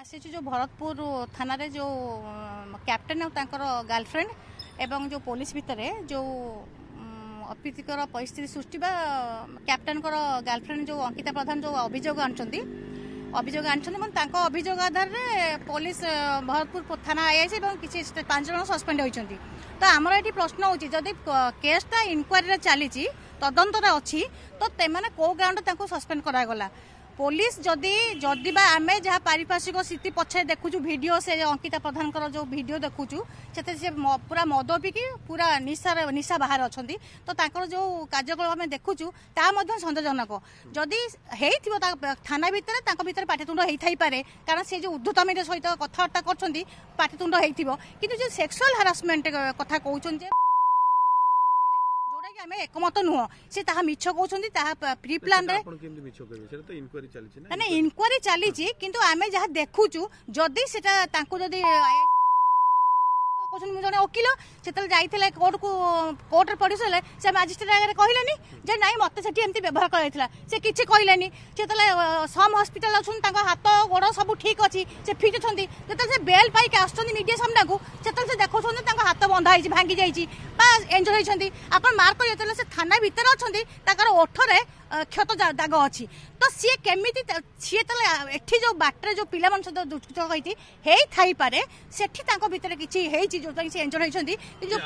आसी जो भरतपुर थाना रे जो कैप्टेन और गर्लफ्रेंड एवं जो पुलिस भितर जो अप्रीतिकर परिस्थिति सृष्टि कैप्टेन गर्लफ्रेंड जो अंकिता प्रधान जो अभियोग आनछन अभियोग आधार में पुलिस भरतपुर थाना आईआईसी किसी 5 जन सस्पेंड होती। तो आमर ये प्रश्न होची जदि केसटा इनक्वारी चली तदंतर अच्छी तो तेमाने को ग्राउंड सस्पेंड करागला पुलिस जदि बा आमे जहाँ पारिपार्श्विक स्थिति पछे देखुचु वीडियो से अंकिता प्रधान जो वीडियो देखुचु से पूरा मद पीकी पूरा निशा बाहर अच्छी तो ताकर जो कार्यकलाप आम देखुचु ता सन्देहजनक जदि थाना भितर पाटितुंड होई पारे कारण से जो उद्धतमी सहित कथबार्ता कर पाटितुंड होती जो सेक्सुअल हारासमेंट कथा कहते आमे एकमत नुह से ताहा मिछ कहउछंदी ताहा प्री प्लान रे आपण केमि मिछ कहबे सेटा तो इनक्वारी चली छी ना इनक्वारी चली छी किंतु आमे जहा देखुचु जदी सेटा तांको जदी कहउछन जने वकील सेतल जाइथिले कोर्ट रे पडिसले से मजिस्ट्रेट आगे कहलेनी जे नाही मते सेठी एमती व्यवहार कराइथिला से किछि कहलेनी सेतले सम हॉस्पिटल अछन तांको हाथ गोड़ सब ठीक अछि से फिट छंदी जेतल से बेल पाई के आछन मीडिया सामना को सेतल से देखौछन तांको हाथ बंधा हिछि भांगी जाइछि बा एंजर होइछंदी आपण मार्क कर जेतले से थाना भीतर अछंदी ताकर ओठरे क्षत दाग अच्छी तो सी केमी सी तले एठी जो बाटर जो पिला सहित दुष्कृत होती हे थाई पारे सेठी तांको भितर किछि हेछि जो से एंजर होइछंदी जो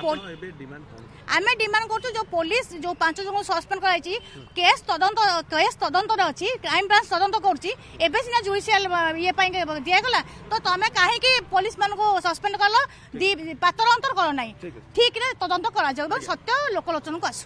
आमे डिमांड करछु जो पुलिस जो 5 जन सस्पेंड कराइछि केस तदंत अछि क्राइम ब्रांच तदंत करछि एबे सिना जुडिशियल ये पाई दिया गला तो तमे काहे कि पुलिस मान को सस्पेंड करलो पातर अंतर करो नाही ठीक रे तदंत करा जाउ सत्य लोकलोचन को आसु।